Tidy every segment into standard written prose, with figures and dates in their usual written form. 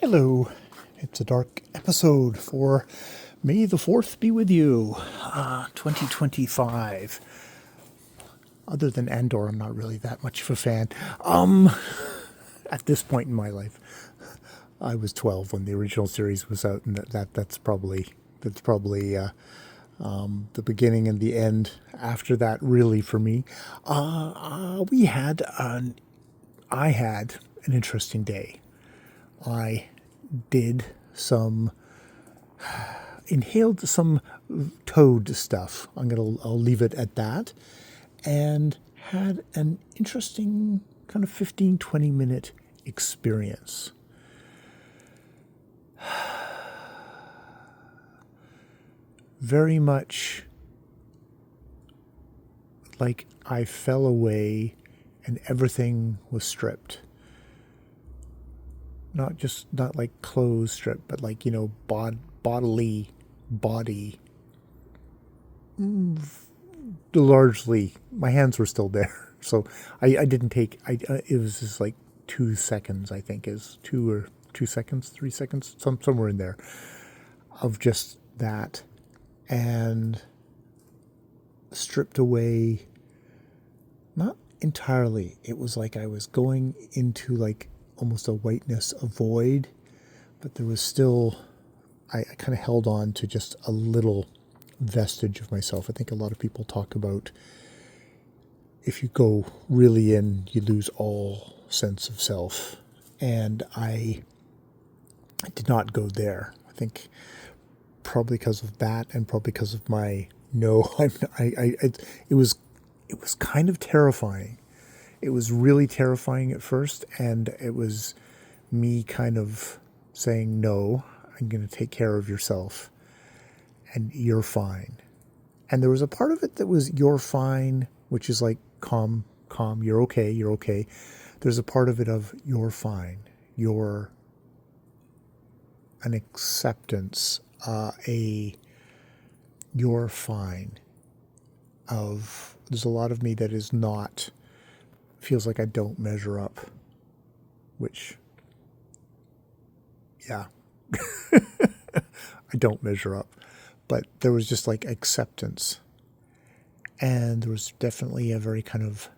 Hello, it's a dark episode for May the 4th be with you, 2025. Other than Andor, I'm not really that much of a fan. At this point in my life, I was 12 when the original series was out, and that's probably the beginning and the end. After that, really for me, we had an I had an interesting day. I did some inhaled some toad stuff. I'll leave it at that, and had an interesting kind of 15-20 minute experience. Very much like I fell away and everything was stripped. Not like clothes stripped, but like, bodily body. Largely, my hands were still there, so I didn't take. It was just like 2 seconds. I think is 2 or 2 seconds, 3 seconds, somewhere in there, of just that, and stripped away. Not entirely. It was like I was going into like almost a whiteness, a void, but there was still, I kind of held on to just a little vestige of myself. I think a lot of people talk about if you go really in, you lose all sense of self. And I did not go there. I think probably because of that, and probably because of my no, it was kind of terrifying. It was really terrifying at first, and it was me kind of saying, no, I'm going to take care of yourself, and you're fine. And there was a part of it that was, you're fine, which is like, calm, you're okay. There's a part of it of, you're fine. You're an acceptance, you're fine. There's a lot of me that is not, feels like I don't measure up, which, yeah, I don't measure up. But there was just like acceptance. And there was definitely a very kind of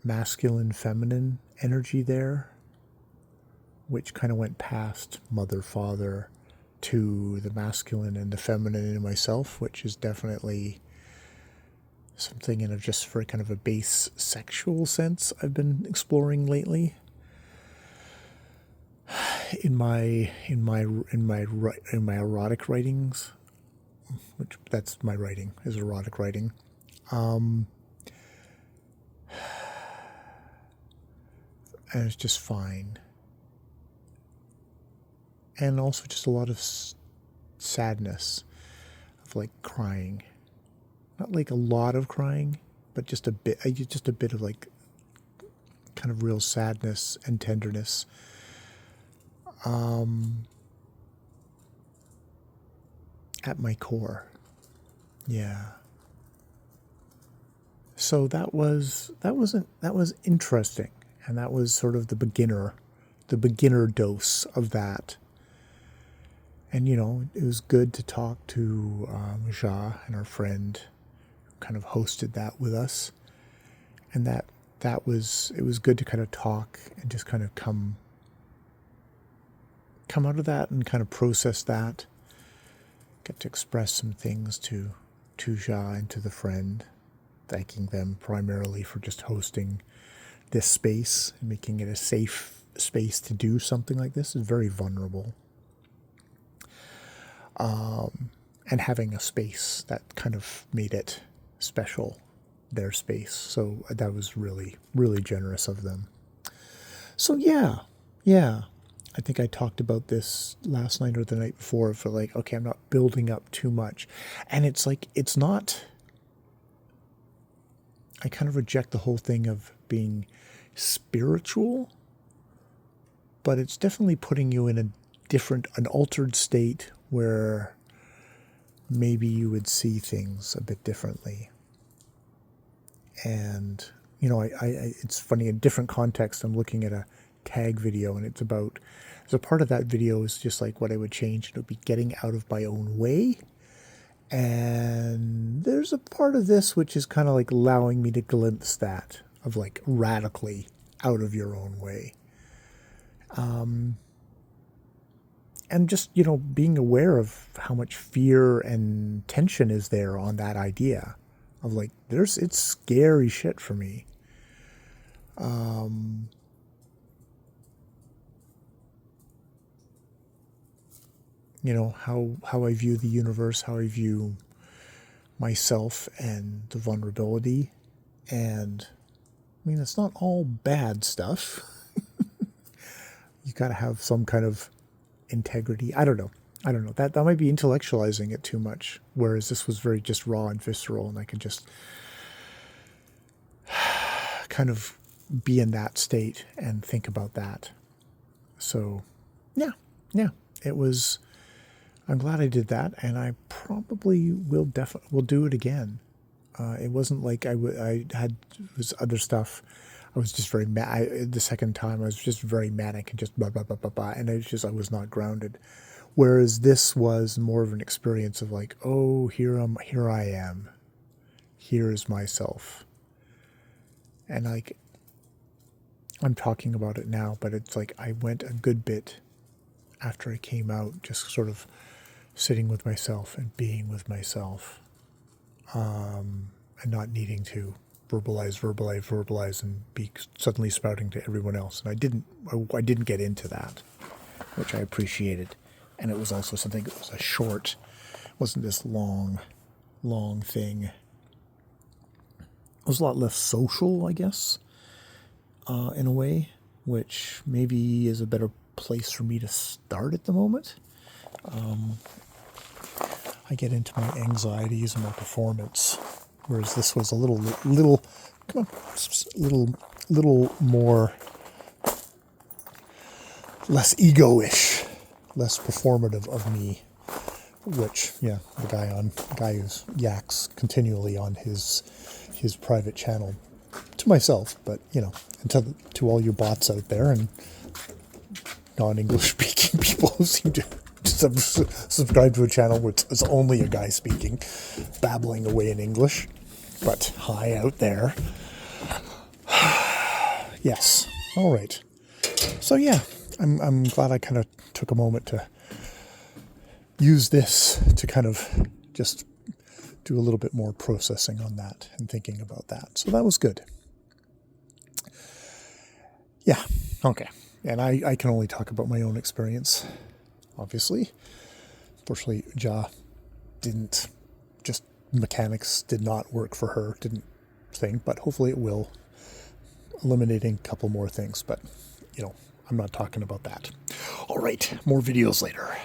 masculine, feminine energy there, which kind of went past mother, father to the masculine and the feminine in myself, which is definitely something in a just very kind of a base sexual sense I've been exploring lately in my erotic writings, which that's my writing is erotic writing. And it's just fine. And also just a lot of sadness, of like crying. Not like a lot of crying, but just a bit of like kind of real sadness and tenderness. At my core. Yeah. So that was interesting, and that was sort of the beginner dose of that. And it was good to talk to Ja and our friend who kind of hosted that with us, and it was good to kind of talk and just kind of come out of that and kind of process that. Get to express some things to Ja and to the friend, thanking them primarily for just hosting this space and making it a safe space to do something like this. Is very vulnerable. And having a space that kind of made it special, their space. So that was really, really generous of them. So yeah. I think I talked about this last night or the night before, for like, okay, I'm not building up too much. And it's like, it's not, I kind of reject the whole thing of being spiritual, but it's definitely putting you in an altered state where maybe you would see things a bit differently. And, it's funny, in different context, I'm looking at a tag video, and it's about, so part of that video is just like what I would change. It would be getting out of my own way. And there's a part of this which is kind of like allowing me to glimpse that, of like radically out of your own way. And just, you know, being aware of how much fear and tension is there on that idea of like, it's scary shit for me. You know, how I view the universe, how I view myself and the vulnerability. And I mean, it's not all bad stuff. You got to have some kind of integrity. I don't know. That might be intellectualizing it too much. Whereas this was very just raw and visceral, and I could just kind of be in that state and think about that. So, yeah, it was. I'm glad I did that, and I probably will do it again. It wasn't like I had was other stuff. I was just very mad. The second time I was just very manic and just blah blah blah blah blah, and I was not grounded. Whereas this was more of an experience of like, oh, here I am, here is myself, and like I'm talking about it now, but it's like I went a good bit after I came out, just sort of sitting with myself and being with myself, and not needing to verbalize, and be suddenly spouting to everyone else. And I didn't get into that, which I appreciated. And it was also something that was it wasn't this long thing. It was a lot less social, I guess, in a way, which maybe is a better place for me to start at the moment. I get into my anxieties and my performance, whereas this was a little more less ego-ish, less performative of me. Which, yeah, the guy who yaks continually on his private channel to myself, but you know, and to all you bots out there and non-English speaking people who seem to subscribe to a channel which is only a guy speaking, babbling away in English. But hi out there. Yes. All right. So yeah, I'm glad I kind of took a moment to use this to kind of just do a little bit more processing on that and thinking about that. So that was good. Yeah. Okay. And I can only talk about my own experience, obviously. Unfortunately, mechanics did not work for her, didn't think, but hopefully it will, eliminating a couple more things. But, you know, I'm not talking about that. All right, more videos later.